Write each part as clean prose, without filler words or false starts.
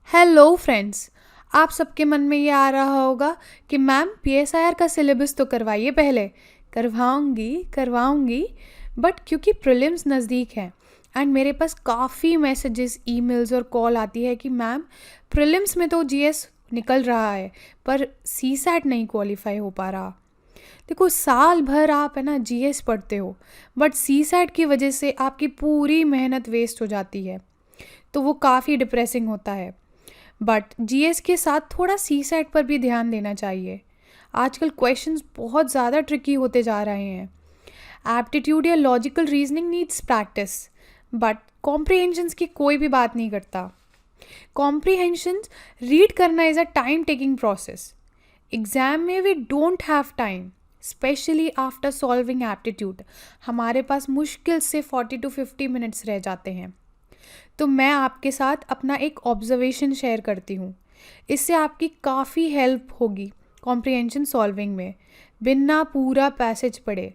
Hello friends. आप सबके मन में ये आ रहा होगा कि मैम पीएसआईआर का सिलेबस तो करवाइए पहले। करवाऊंगी बट क्योंकि प्रीलिम्स नज़दीक है एंड मेरे पास काफ़ी मैसेजेस ईमेल्स और कॉल आती है कि मैम प्रीलिम्स में तो जीएस निकल रहा है पर सीसैट नहीं क्वालिफाई हो पा रहा। देखो, साल भर आप है ना जीएस पढ़ते हो बट सीसैट की वजह से आपकी पूरी मेहनत वेस्ट हो जाती है, तो वो काफ़ी डिप्रेसिंग होता है। बट जीएस के साथ थोड़ा सी सेट पर भी ध्यान देना चाहिए। आजकल क्वेश्चंस बहुत ज़्यादा ट्रिकी होते जा रहे हैं। एप्टीट्यूड या logical reasoning needs practice, but comprehensions की कोई भी बात नहीं करता। कॉम्प्रिहेंशंस रीड करना is a time taking process. Exam में we don't have time, specially after solving aptitude. हमारे पास मुश्किल से 40 to 50 मिनट्स रह जाते हैं। तो मैं आपके साथ अपना एक ऑब्जर्वेशन शेयर करती हूँ, इससे आपकी काफ़ी हेल्प होगी कॉम्प्रिहेंशन सॉल्विंग में, बिना पूरा पैसेज पढ़े।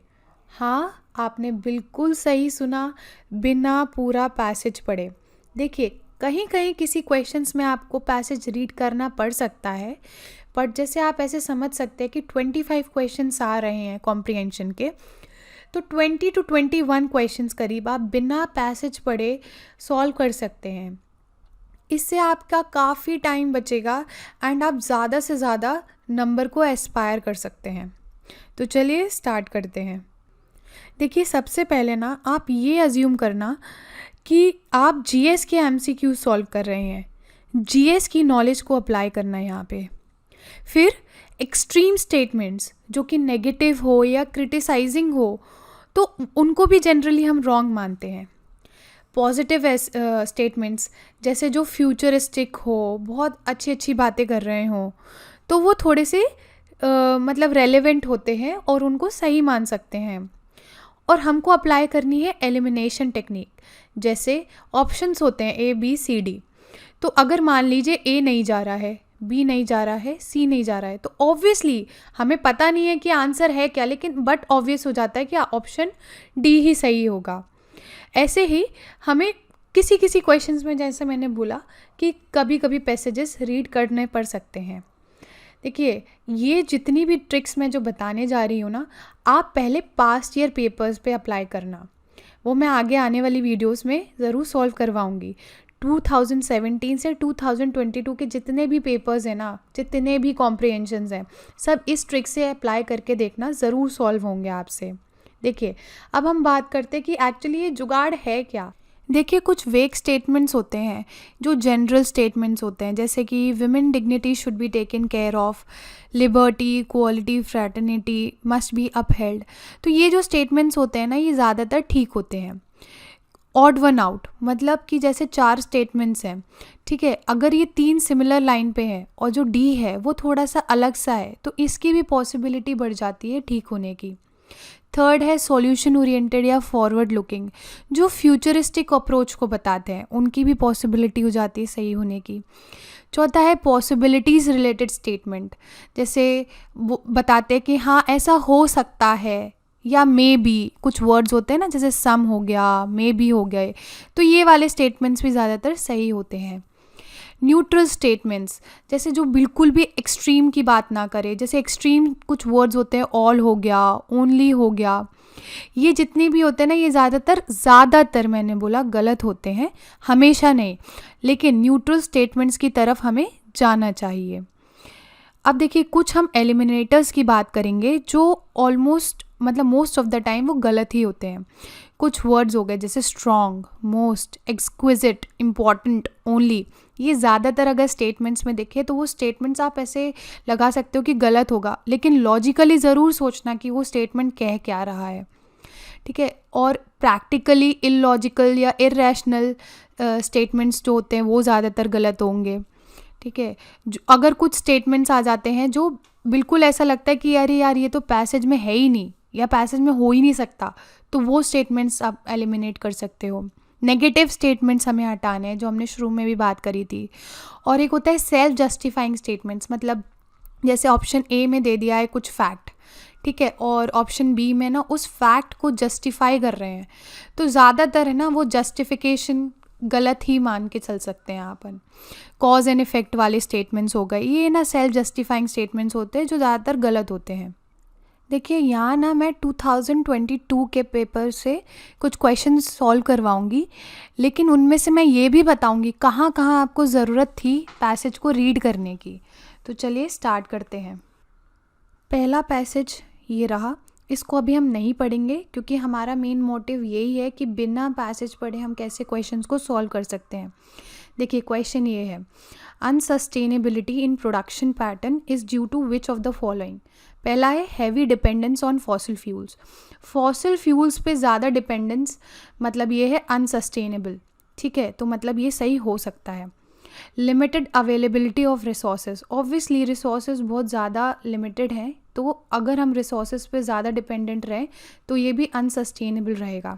हाँ, आपने बिल्कुल सही सुना, बिना पूरा पैसेज पढ़े। देखिए, कहीं कहीं किसी क्वेश्चंस में आपको पैसेज रीड करना पड़ सकता है, बट जैसे आप ऐसे समझ सकते हैं कि 25 क्वेश्चंस आ रहे हैं कॉम्प्रिहेंशन के, तो 20 to 21 क्वेश्चंस करीब आप बिना पैसेज पढ़े सॉल्व कर सकते हैं। इससे आपका काफ़ी टाइम बचेगा एंड आप ज़्यादा से ज़्यादा नंबर को एस्पायर कर सकते हैं। तो चलिए स्टार्ट करते हैं। देखिए, सबसे पहले ना आप ये अज्यूम करना कि आप जीएस के एमसीक्यू सॉल्व कर रहे हैं। जीएस की नॉलेज को अप्लाई करना है यहाँ पे। फिर एक्सट्रीम स्टेटमेंट्स जो कि नेगेटिव हो या क्रिटिसाइजिंग हो, तो उनको भी जनरली हम रॉन्ग मानते हैं। पॉजिटिव स्टेटमेंट्स जैसे जो फ्यूचरिस्टिक हो, बहुत अच्छी अच्छी बातें कर रहे हों, तो वो थोड़े से मतलब रेलेवेंट होते हैं और उनको सही मान सकते हैं। और हमको अप्लाई करनी है एलिमिनेशन टेक्निक। जैसे ऑप्शंस होते हैं ए बी सी डी, तो अगर मान लीजिए ए नहीं जा रहा है, बी नहीं जा रहा है, सी नहीं जा रहा है, तो ऑब्वियसली हमें पता नहीं है कि आंसर है क्या, लेकिन बट ऑब्वियस हो जाता है कि ऑप्शन डी ही सही होगा। ऐसे ही हमें किसी किसी क्वेश्चंस में, जैसे मैंने बोला कि कभी कभी पैसेजेस रीड करने पड़ सकते हैं। देखिए, ये जितनी भी ट्रिक्स मैं जो बताने जा रही हूँ ना, आप पहले पास्ट ईयर पेपर्स पे अप्लाई करना। वो मैं आगे आने वाली वीडियोस में ज़रूर सॉल्व करवाऊँगी। 2017 से 2022 के जितने भी पेपर्स हैं ना, जितने भी कॉम्प्रिहेंशंस हैं, सब इस ट्रिक से अप्लाई करके देखना, ज़रूर सॉल्व होंगे आपसे। देखिए, अब हम बात करते हैं कि एक्चुअली ये जुगाड़ है क्या। देखिए, कुछ वेग स्टेटमेंट्स होते हैं जो जनरल स्टेटमेंट्स होते हैं, जैसे कि women dignity should be taken care of, liberty, equality, fraternity must be upheld. तो ये जो स्टेटमेंट्स होते हैं ना, ये ज़्यादातर ठीक होते हैं। ऑड वन आउट मतलब कि जैसे 4 स्टेटमेंट्स हैं, ठीक है, अगर ये 3 सिमिलर लाइन पे है और जो डी है वो थोड़ा सा अलग सा है, तो इसकी भी पॉसिबिलिटी बढ़ जाती है ठीक होने की। थर्ड है सॉल्यूशन ओरिएंटेड या फॉरवर्ड लुकिंग, जो फ्यूचरिस्टिक अप्रोच को बताते हैं, उनकी भी पॉसिबिलिटी हो जाती है सही होने की। चौथा है पॉसिबिलिटीज़ रिलेटेड स्टेटमेंट, जैसे वो बताते हैं कि हाँ ऐसा हो सकता है, या मे बी, कुछ वर्ड्स होते हैं ना, जैसे सम हो गया, मे बी हो गए, तो ये वाले स्टेटमेंट्स भी ज़्यादातर सही होते हैं। न्यूट्रल स्टेटमेंट्स, जैसे जो बिल्कुल भी एक्सट्रीम की बात ना करे, जैसे एक्सट्रीम कुछ वर्ड्स होते हैं, ऑल हो गया, ओनली हो गया, ये जितने भी होते हैं ना, ये ज़्यादातर मैंने बोला गलत होते हैं, हमेशा नहीं, लेकिन न्यूट्रल स्टेटमेंट्स की तरफ हमें जाना चाहिए। अब देखिए, कुछ हम एलिमिनेटर्स की बात करेंगे जो ऑलमोस्ट मतलब मोस्ट ऑफ द टाइम वो गलत ही होते हैं। कुछ वर्ड्स हो गए जैसे strong, most, exquisite, important, only, ये ज़्यादातर अगर स्टेटमेंट्स में देखें तो वो स्टेटमेंट्स आप ऐसे लगा सकते हो कि गलत होगा, लेकिन लॉजिकली ज़रूर सोचना कि वो स्टेटमेंट कह क्या रहा है, ठीक है। और प्रैक्टिकली इलॉजिकल या इरैशनल स्टेटमेंट्स जो होते हैं वो ज़्यादातर गलत होंगे, ठीक है। अगर कुछ स्टेटमेंट्स आ जाते हैं जो बिल्कुल ऐसा लगता है कि अरे यार ये तो पैसेज में है ही नहीं या पैसेज में हो ही नहीं सकता, तो वो स्टेटमेंट्स आप एलिमिनेट कर सकते हो। नेगेटिव स्टेटमेंट्स हमें हटाने हैं, जो हमने शुरू में भी बात करी थी। और एक होता है सेल्फ जस्टिफाइंग स्टेटमेंट्स, मतलब जैसे ऑप्शन ए में दे दिया है कुछ फैक्ट, ठीक है, और ऑप्शन बी में ना उस फैक्ट को जस्टिफाई कर रहे हैं, तो ज़्यादातर है ना वो जस्टिफिकेशन गलत ही मान के चल सकते हैं अपन। कॉज एंड इफेक्ट वाले स्टेटमेंट्स हो गए, ये ना सेल्फ जस्टिफाइंग स्टेटमेंट्स होते हैं जो ज़्यादातर गलत होते हैं। देखिए यहाँ ना मैं 2022 के पेपर से कुछ क्वेश्चंस सॉल्व करवाऊंगी, लेकिन उनमें से मैं ये भी बताऊंगी कहाँ कहाँ आपको ज़रूरत थी पैसेज को रीड करने की। तो चलिए स्टार्ट करते हैं। पहला पैसेज ये रहा, इसको अभी हम नहीं पढ़ेंगे क्योंकि हमारा मेन मोटिव यही है कि बिना पैसेज पढ़े हम कैसे क्वेश्चंस को सॉल्व कर सकते हैं। देखिए क्वेश्चन ये है, unsustainability in production pattern is due to which of the following. पहला है heavy dependence on fossil fuels. Fossil fuels पे ज़्यादा डिपेंडेंस मतलब ये है अनसस्टेनेबल, ठीक है, तो मतलब ये सही हो सकता है। Limited availability of resources, obviously resources बहुत ज़्यादा लिमिटेड हैं, तो अगर हम रिसोर्सेज पे ज़्यादा डिपेंडेंट रहें तो ये भी अनसस्टेनेबल रहेगा।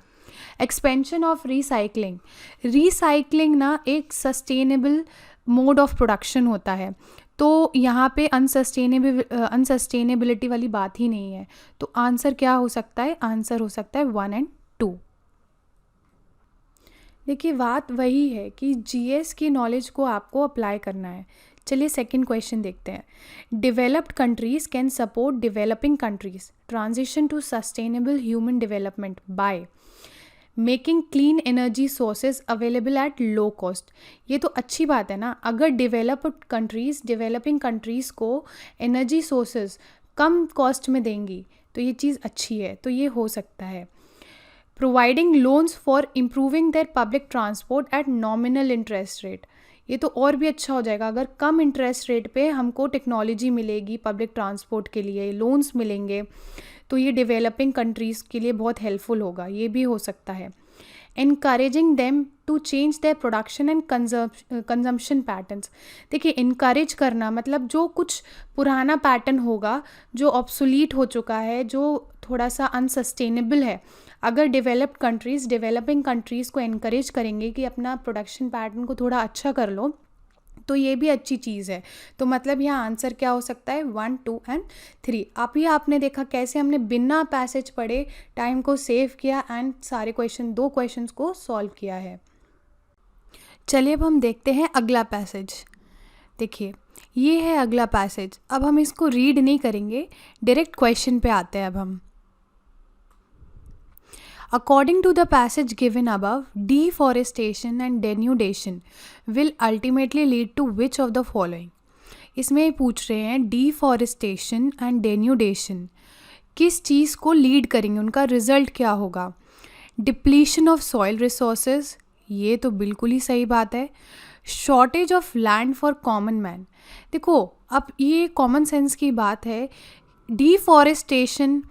एक्सपेंशन ऑफ रिसाइकलिंग, रिसाइकलिंग ना एक सस्टेनेबल मोड ऑफ प्रोडक्शन होता है, तो यहाँ पे अनसस्टेनेबिलिटी वाली बात ही नहीं है। तो आंसर क्या हो सकता है? आंसर हो सकता है 1 और 2। देखिए बात वही है कि जीएस की नॉलेज को आपको अप्लाई करना है। चलिए सेकंड क्वेश्चन देखते हैं। Developed countries can support developing countries transition to sustainable human development by making clean energy sources available at low cost. ये तो अच्छी बात है ना, अगर डेवलपिंग कंट्रीज़ को एनर्जी सोर्सेज कम कॉस्ट में देंगी तो ये चीज़ अच्छी है, तो ये हो सकता है। Providing loans for improving their public transport at nominal interest rate, ये तो और भी अच्छा हो जाएगा। अगर कम इंटरेस्ट रेट पे हमको टेक्नोलॉजी मिलेगी पब्लिक ट्रांसपोर्ट के लिए, लोन्स मिलेंगे, तो ये डेवलपिंग कंट्रीज़ के लिए बहुत हेल्पफुल होगा, ये भी हो सकता है। Encouraging them to change their production and consumption patterns. देखिए इनकरेज करना मतलब जो कुछ पुराना पैटर्न होगा जो ऑब्सोलीट हो चुका है, जो थोड़ा सा अनसस्टेनेबल है, अगर डेवलपिंग कंट्रीज़ को इनकरेज करेंगे कि अपना प्रोडक्शन पैटर्न को थोड़ा अच्छा कर लो, तो ये भी अच्छी चीज़ है। तो मतलब यहाँ आंसर क्या हो सकता है? 1, 2 और 3। अभी आपने देखा कैसे हमने बिना पैसेज पढ़े टाइम को सेव किया एंड सारे 2 क्वेश्चंस को सॉल्व किया है। चलिए अब हम देखते हैं अगला पैसेज। देखिए ये है अगला पैसेज, अब हम इसको रीड नहीं करेंगे, डायरेक्ट क्वेश्चन पे आते हैं अब हम। According to the passage given above, deforestation and denudation will ultimately lead to which of the following? इसमें पूछ रहे हैं deforestation and denudation किस चीज़ को लीड करेंगे, उनका रिजल्ट क्या होगा? डिप्लीशन ऑफ सॉइल रिसोर्सेज, ये तो बिल्कुल ही सही बात है। Shortage of land for common man, देखो अब ये कॉमन सेंस की बात है, डिफॉरेस्टेशन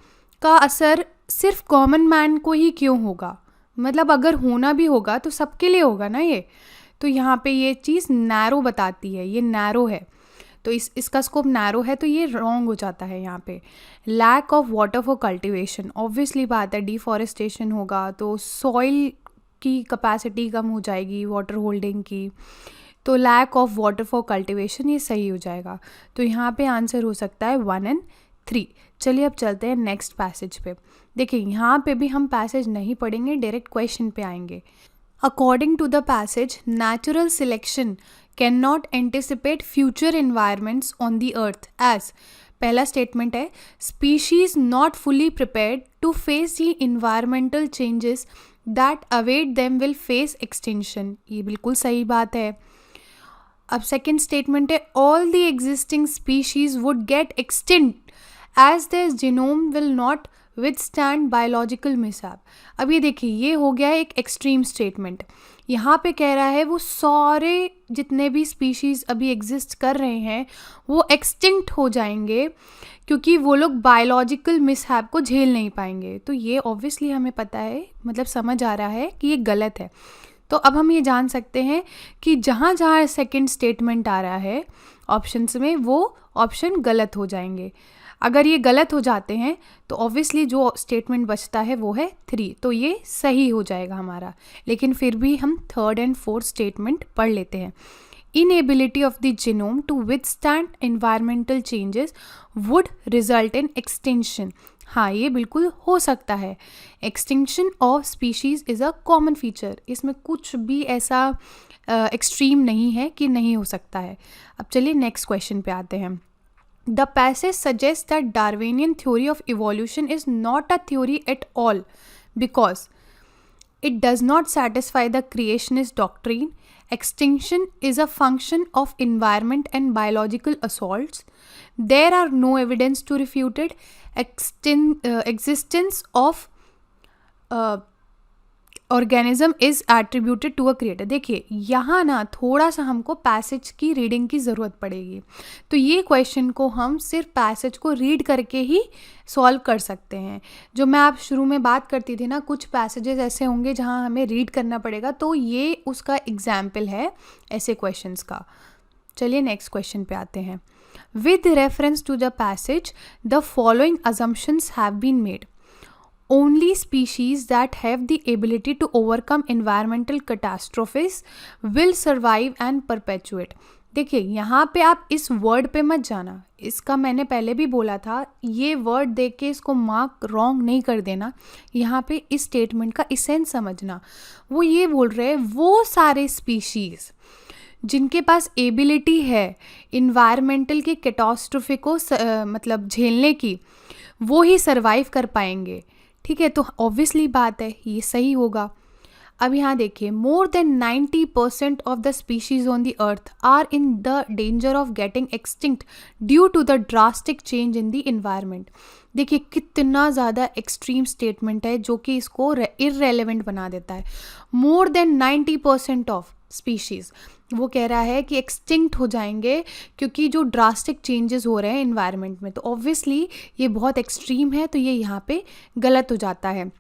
का असर सिर्फ कॉमन मैन को ही क्यों होगा? मतलब अगर होना भी होगा तो सबके लिए होगा ना ये, तो यहाँ पे ये चीज़ नैरो बताती है, ये नैरो है, तो इसका स्कोप नैरो है, तो ये रॉन्ग हो जाता है यहाँ पे। Lack of water for cultivation, obviously बात है, डिफॉरेस्टेशन होगा तो सॉइल की कैपेसिटी कम हो जाएगी वाटर होल्डिंग की, तो lack of water for cultivation ये सही हो जाएगा। तो यहाँ पे आंसर हो सकता है 1 और 3। चलिए अब चलते हैं नेक्स्ट पैसेज पे। देखिए यहाँ पे भी हम पैसेज नहीं पढ़ेंगे, डायरेक्ट क्वेश्चन पे आएंगे। According to the passage, natural selection can not anticipate future environments on the earth as, पहला स्टेटमेंट है species not fully prepared to face the environmental changes that await them will face extinction, ये बिल्कुल सही बात है। अब second statement है all the existing species would get extinct as their genome will not withstand biological mishap. अब ये देखिए ये हो गया एक एक्सट्रीम स्टेटमेंट, यहाँ पे कह रहा है वो सारे जितने भी स्पीशीज़ अभी एग्जिस्ट कर रहे हैं वो एक्सटिंक्ट हो जाएंगे क्योंकि वो लोग बायोलॉजिकल मिसहैप को झेल नहीं पाएंगे। तो ये ऑब्वियसली हमें पता है, मतलब समझ आ रहा है कि ये गलत है। तो अब हम ये जान सकते हैं कि जहाँ जहाँ सेकंड स्टेटमेंट आ रहा है ऑप्शंस में, वो ऑप्शन गलत हो जाएंगे। अगर ये गलत हो जाते हैं तो ऑब्वियसली जो स्टेटमेंट बचता है वो है 3, तो ये सही हो जाएगा हमारा। लेकिन फिर भी हम थर्ड एंड फोर्थ स्टेटमेंट पढ़ लेते हैं। Inability of the genome to withstand environmental changes would result in extinction, हाँ, ये बिल्कुल हो सकता है। Extinction of species is a common feature. इसमें कुछ भी ऐसा एक्सट्रीम नहीं है कि नहीं हो सकता है। अब चलिए नेक्स्ट क्वेश्चन पे आते हैं। The passage suggest that Darwinian theory of evolution is not a theory at all because it does not satisfy the creationist doctrine. Extinction is a function of environment and biological assaults. There are no evidence to refute it. Existence of organism is attributed to a creator. देखिए यहाँ ना थोड़ा सा हमको passage की reading की ज़रूरत पड़ेगी। तो ये क्वेश्चन को हम सिर्फ पैसेज को रीड करके ही सॉल्व कर सकते हैं। जो मैं आप शुरू में बात करती थी ना, कुछ पैसेजेस ऐसे होंगे जहाँ हमें रीड करना पड़ेगा, तो ये उसका एग्जाम्पल है ऐसे क्वेश्चंस का। चलिए नेक्स्ट क्वेश्चन पे आते हैं। With reference to the passage the following assumptions have been made. Only species that have the ability to overcome environmental catastrophes will survive and perpetuate. देखिए यहाँ पे आप इस वर्ड पे मत जाना, इसका मैंने पहले भी बोला था, ये वर्ड देख के इसको मार्क रॉन्ग नहीं कर देना। यहाँ पे इस स्टेटमेंट का इसेंस समझना। वो ये बोल रहे हैं वो सारे स्पीशीज़ जिनके पास एबिलिटी है इन्वायरमेंटल के कैटास्ट्रोफे को मतलब झेलने की, वो ही सर्वाइव कर पाएंगे। ठीक है, तो ऑब्वियसली बात है ये सही होगा। अब यहाँ देखिए, more than 90% of the species on the earth are in the danger of getting extinct due to the drastic change in the environment. देखिए कितना ज़्यादा एक्सट्रीम स्टेटमेंट है जो कि इसको इररेलेवेंट बना देता है। मोर देन 90% ऑफ स्पीशीज़, वो कह रहा है कि एक्सटिंक्ट हो जाएंगे क्योंकि जो ड्रास्टिक चेंजेस हो रहे हैं इन्वायरमेंट में। तो ऑब्वियसली ये बहुत एक्सट्रीम है, तो ये यहाँ पे गलत हो जाता है।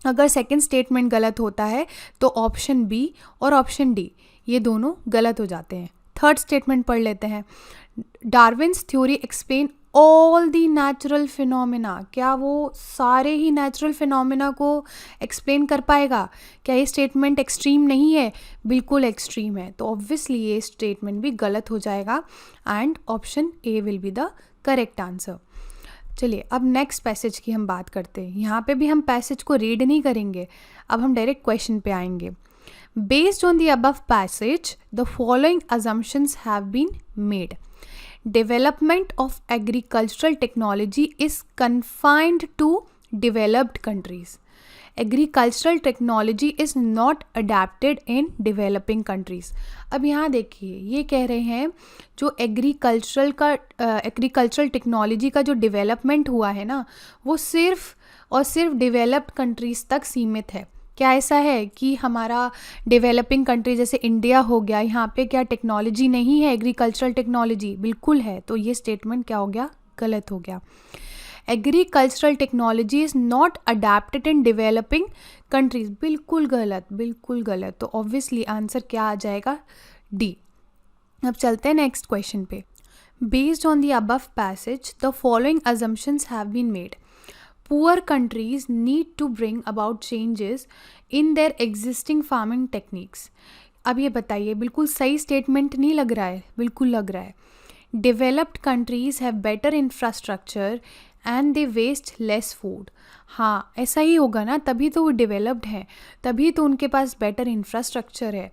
अगर सेकंड स्टेटमेंट गलत होता है तो ऑप्शन बी और ऑप्शन डी ये दोनों गलत हो जाते हैं। थर्ड स्टेटमेंट पढ़ लेते हैं। Darwin's theory explain all the natural phenomena. क्या वो सारे ही नेचुरल फिनोमिना को एक्सप्लेन कर पाएगा? क्या ये स्टेटमेंट एक्सट्रीम नहीं है? बिल्कुल एक्सट्रीम है। तो ऑब्वियसली ये स्टेटमेंट भी गलत हो जाएगा and option A will be the correct answer. चलिए अब नेक्स्ट पैसेज की हम बात करते हैं। यहाँ पे भी हम पैसेज को रीड नहीं करेंगे, अब हम डायरेक्ट क्वेश्चन पे आएंगे। Based on the above passage the following assumptions have been made. Development of agricultural technology is confined to developed countries. Agricultural technology is not adapted in developing countries. अब यहाँ देखिए ये कह रहे हैं जो एग्रीकल्चरल टेक्नोलॉजी का जो डेवलपमेंट हुआ है ना, वो सिर्फ और सिर्फ डेवलप्ड कंट्रीज़ तक सीमित है। क्या ऐसा है कि हमारा डेवलपिंग कंट्री जैसे इंडिया हो गया, यहाँ पे क्या टेक्नोलॉजी नहीं है? एग्रीकल्चरल टेक्नोलॉजी बिल्कुल है। तो ये स्टेटमेंट क्या हो गया? गलत हो गया। Agricultural technology is not adapted in developing countries, बिल्कुल गलत, बिल्कुल गलत। तो ऑब्वियसली आंसर क्या आ जाएगा? डी। अब चलते हैं नेक्स्ट क्वेश्चन पे। Based on the above passage the following assumptions have been made. Poor countries need to bring about changes in their existing farming techniques. अब ये बताइए, बिल्कुल सही स्टेटमेंट नहीं लग रहा है? बिल्कुल लग रहा है। Developed countries have better infrastructure and they waste less food. हाँ ऐसा ही होगा ना, तभी तो वो डेवलप्ड हैं, तभी तो उनके पास बेटर इंफ्रास्ट्रक्चर है।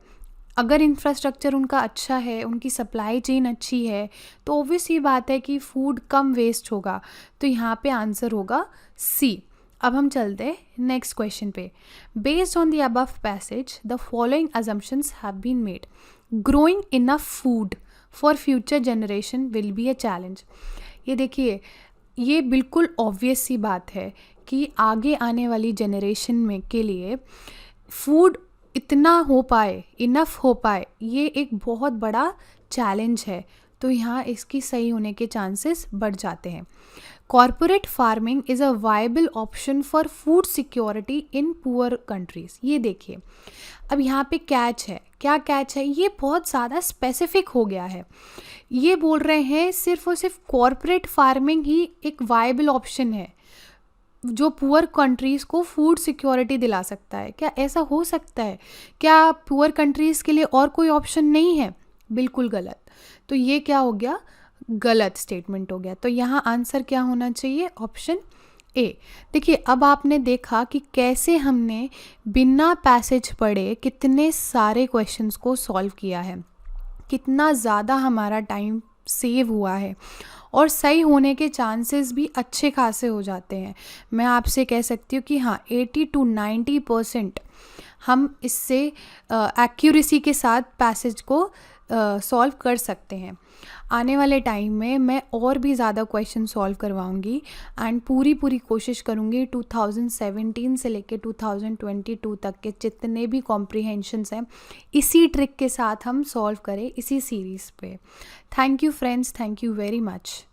अगर इंफ्रास्ट्रक्चर उनका अच्छा है, उनकी सप्लाई चेन अच्छी है, तो ऑब्वियस ही बात है कि फूड कम वेस्ट होगा। तो यहाँ पे आंसर होगा सी। अब हम चलते हैं नेक्स्ट क्वेश्चन पे। Based on the above passage the following assumptions have been made. Growing enough food for future generation will be a challenge. ये देखिए ये बिल्कुल ऑब्वियस सी बात है कि आगे आने वाली जनरेशन में के लिए फूड इतना हो पाए, इनफ हो पाए, ये एक बहुत बड़ा चैलेंज है। तो यहाँ इसकी सही होने के चांसेस बढ़ जाते हैं। Corporate farming is a viable option for food security in poor countries. ये देखिए अब यहाँ पे कैच है। क्या कैच है? ये बहुत ज़्यादा स्पेसिफिक हो गया है। ये बोल रहे हैं सिर्फ और सिर्फ कॉरपोरेट फार्मिंग ही एक वायबल ऑप्शन है जो पुअर कंट्रीज़ को फूड सिक्योरिटी दिला सकता है। क्या ऐसा हो सकता है? क्या पुअर कंट्रीज़ के लिए और कोई ऑप्शन नहीं है? बिल्कुल गलत। तो ये क्या हो गया? गलत स्टेटमेंट हो गया। तो यहाँ आंसर क्या होना चाहिए? Option A. देखिए, अब आपने देखा कि कैसे हमने बिना पैसेज पढ़े कितने सारे क्वेश्चंस को सॉल्व किया है, कितना ज़्यादा हमारा टाइम सेव हुआ है और सही होने के चांसेस भी अच्छे खासे हो जाते हैं। मैं आपसे कह सकती हूँ कि हाँ, 80 to 90% हम इससे एक्यूरेसी के साथ पैसेज को सॉल्व कर सकते हैं। आने वाले टाइम में मैं और भी ज़्यादा क्वेश्चन सॉल्व करवाऊँगी एंड पूरी कोशिश करूँगी 2017 से लेके 2022 तक के जितने भी कॉम्प्रिहेंशंस हैं, इसी ट्रिक के साथ हम सॉल्व करें इसी सीरीज़ पे। Thank you friends, thank you very much.